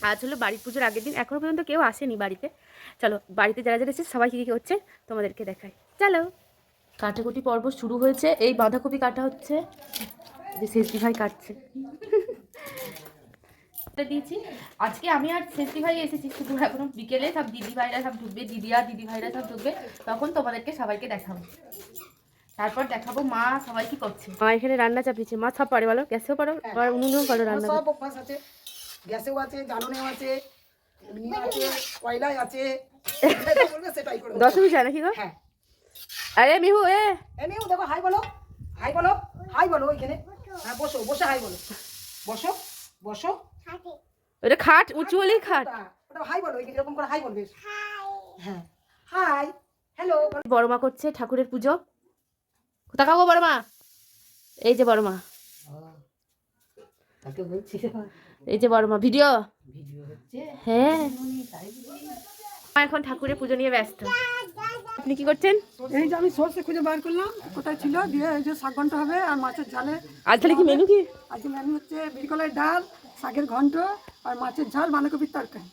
আজ হলো বাড়ির পুজোর আগের দিন, এখনো পর্যন্ত কেউ আসেনি বাড়িতে। চলো বাড়িতে যারা যারা এসেছে সবাই কী কী হচ্ছে তোমাদেরকে দেখাই, চলো। কাটাকুটি পর্ব শুরু হয়েছে, এই বাঁধাকপি কাটা হচ্ছে, যে শেষদি ভাই কাটছে দিয়েছি। আজকে আমি আর শেষদি ভাই এসেছি শুধু, এখনো বিকেলে সব দিদি ভাইরা সব ঢুকবে, দিদিরা দিদি ভাইরা সব ঢুকবে, তখন তোমাদেরকে সবাইকে দেখাবো। তারপর দেখাবো মা সবাই কি করছে। মা এখানে রান্না চাপিয়েছে, মা সব পারে বলো, গ্যাসেও পারো আর উনুনেও পারো রান্না। সব অভ্যাস আছে, গ্যাসেও আছে, জ্বালনেও আছে, কয়লায় আছে, সেটাই করো। দশমী যায় নাকি গো? হ্যাঁ। আরে মিহু মিহু দেখো, হাই বলো, হাই বলো, হাই বলো ওইখানে। হ্যাঁ বসো, বসে হাই বলো, বসো বসো। ওটা খাট উঁচু হলেই খাট। ওটা হাই বলো, এরকম করে হাই বলবে। হ্যাঁ হাই হ্যালো। বড় মা করছে ঠাকুরের পুজো, তাকাবো বড় মা, এই যে বড় মা, এই যে বড় মা ভিডিও হচ্ছে। হ্যাঁ মা এখন ঠাকুরের পুজো নিয়ে ব্যস্ত। আপনি কি করছেন? এই যে আমি সর্ষে খুঁজে বার করলাম কোথায় ছিল, দিয়ে এই যে শাক ঘন্ট হবে আর মাছের ঝালে। আজ তাহলে কি মেনু কি? আজকে মেনু হচ্ছে বিরকলের ডাল, শাকের ঘন্ট আর মাছের ঝাল, বাঁধাকপির তরকারি।